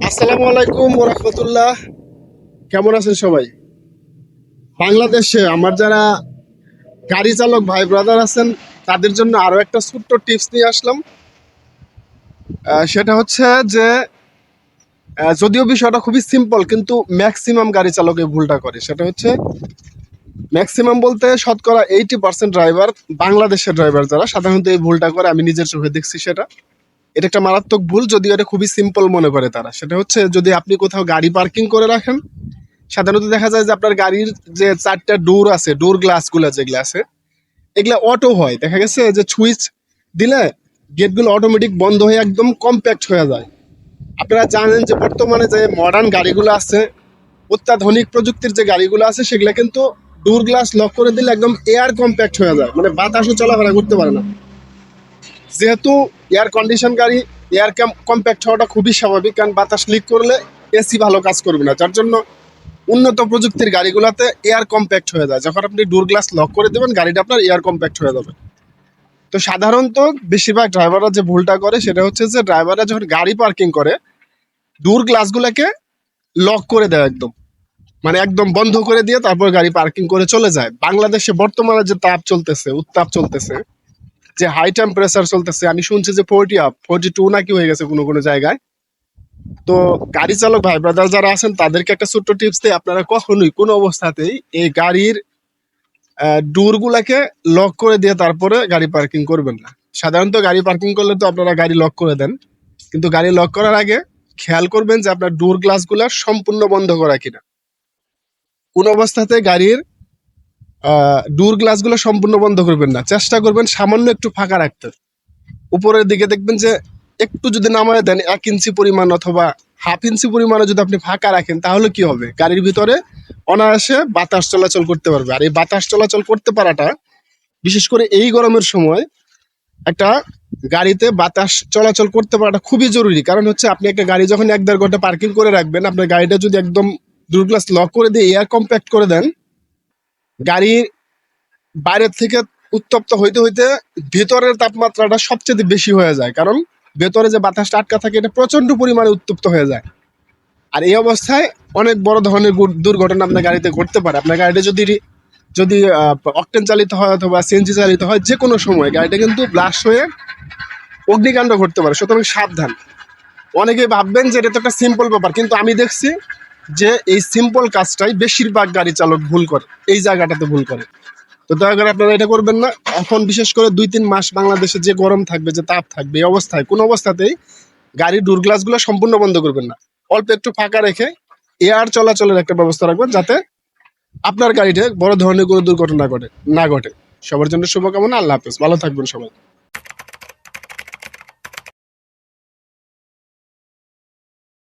আসসালামু আলাইকুম ওয়া রাহমাতুল্লাহ। কেমন আছেন সবাই? বাংলাদেশে আমার যারা গাড়ি চালক ভাই ব্রাদার আছেন তাদের জন্য আরো একটা ছোট্ট টিপস নিয়ে আসলাম। সেটা হচ্ছে যে যদিও বিষয়টা খুবই সিম্পল, কিন্তু ম্যাক্সিমাম গাড়ি চালক এই ভুলটা করে। সেটা হচ্ছে ম্যাক্সিমাম বলতে শতকরা 80% ড্রাইভার, বাংলাদেশের ড্রাইভার যারা সাধারণত এই ভুলটা করে, আমি নিজের চোখে দেখছি সেটা। এটা একটা মারাত্মক ভুল, যদিও এটা খুবই সিম্পল মনে করে তারা। সেটা হচ্ছে যদি আপনি কোথাও গাড়ি পার্কিং করে রাখেন, সাধারণত দেখা যায় যে আপনার গাড়ির যে চারটা ডোর আছে, ডোর গ্লাস গুলা যেগুলো আছে এগুলা অটো হয়। দেখা গেছে যে সুইচ দিলে গেটগুলো অটোমেটিক বন্ধ হয়ে একদম কম্প্যাক্ট হয়ে যায়। আপনারা জানেন যে বর্তমানে যে মডার্ন গাড়িগুলো আছে, অত্যাধুনিক প্রযুক্তির যে গাড়িগুলো আছে, সেগুলা কিন্তু ডোর গ্লাস লক করে দিলে একদম এয়ার কম্প্যাক্ট হয়ে যায়, মানে বাতাসও চলাফেরা করতে পারে না। যেহেতু এয়ার কন্ডিশন গাড়ি, এয়ার কম্প্যাক্ট হওয়াটা খুবই স্বাভাবিক, কারণ বাতাস লিক করলে এসি ভালো কাজ করবে না। যার জন্য উন্নত প্রযুক্তির গাড়িগুলোতে এয়ার কম্প্যাক্ট হয়ে যায়। যখন আপনি ডোর গ্লাস লক করে দেবেন, গাড়িটা আপনার এয়ার কম্প্যাক্ট হয়ে যাবে। তো সাধারণত বেশিরভাগ ড্রাইভাররা যে ভুলটা করে সেটা হচ্ছে যে ড্রাইভাররা যখন গাড়ি পার্কিং করে ডোর গ্লাসগুলোকে লক করে দেয় একদম, মানে একদম বন্ধ করে দিয়ে তারপর গাড়ি পার্কিং করে চলে যায়। বাংলাদেশে বর্তমানে যে তাপ চলতেছে, উত্তাপ চলতেছে, যে হাই টেম্পারেচার চলতেছে, আমি শুনছি যে 42 নাকি হয়ে গেছে কোনো কোনো জায়গায়। তো গাড়ি চালক ভাই ব্রাদার যারা আছেন তাদেরকে একটা ছোট্ট টিপস দিই, আপনারা কখনোই কোনো অবস্থাতেই এই গাড়ির ডোর গুলাকে লক করে দিয়ে তারপরে গাড়ি পার্কিং করবেন না। সাধারণত গাড়ি পার্কিং করলে তো আপনারা গাড়ি লক করে দেন, কিন্তু গাড়ি লক করার আগে খেয়াল করবেন যে আপনার ডোর গ্লাস গুলা সম্পূর্ণ বন্ধ করা কিনা। কোন অবস্থাতে গাড়ির ডোর গ্লাস গুলো সম্পূর্ণ বন্ধ করবেন না, চেষ্টা করবেন সামান্য একটু ফাঁকা রাখতে। উপরের দিকে দেখবেন যে একটু যদি নামায় দেন 1 ইঞ্চি পরিমাণ অথবা হাফ ইঞ্চি পরিমাণে যদি আপনি ফাঁকা রাখেন, তাহলে কি হবে, গাড়ির ভিতরে অনায়াসে বাতাস চলাচল করতে পারবে। আর এই বাতাস চলাচল করতে পারাটা, বিশেষ করে এই গরমের সময়, একটা গাড়িতে বাতাস চলাচল করতে পারাটা খুবই জরুরি। কারণ হচ্ছে আপনি একটা গাড়ি যখন 1-1.5 ঘন্টা পার্কিং করে রাখবেন, আপনার গাড়িটা যদি একদম ডোর গ্লাস লক করে দিয়ে এয়ার কম্প্যাক্ট করে দেন, গাড়ির বাইরের থেকে উত্তপ্ত হইতে হইতে ভেতরের তাপমাত্রাটা সবচেয়ে বেশি হয়ে যায়। কারণ ভেতরে যে বাতাসটা আটকা থাকে এটা প্রচন্ড পরিমাণে উত্তপ্ত হয়ে যায়। আর এই অবস্থায় অনেক বড় ধরনের দুর্ঘটনা আপনার গাড়িতে ঘটতে পারে। আপনার গাড়িটা যদি যদি অকটেন চালিত হয় অথবা সিএনজি চালিত হয়, যে কোনো সময় গাড়িটা কিন্তু ব্লাস্ট হয়ে অগ্নিকাণ্ড ঘটতে পারে। সুতরাং সাবধান। অনেকে ভাববেন যে এটা তো একটা সিম্পল ব্যাপার, কিন্তু আমি দেখছি যে এই সিম্পল কাজটাই বেশিরভাগ গাড়ি চালক ভুল করে, এই জায়গাটাতে ভুল করে। তো দয়া করে আপনারা এটা করবেন না। এখন বিশেষ করে 2-3 মাস বাংলাদেশে যে গরম থাকবে, যে তাপ থাকবে, এই অবস্থায় কোন অবস্থাতেই গাড়ির ডোর গ্লাসগুলো সম্পূর্ণ বন্ধ করবেন না। অল্প একটু ফাঁকা রেখে এয়ার চলাচলের একটা ব্যবস্থা রাখবেন, যাতে আপনার গাড়িতে বড় ধরনের কোনো দুর্ঘটনা না ঘটে। সবার জন্য শুভকামনা। আল্লাহ হাফেজ, ভালো থাকবেন সবাই।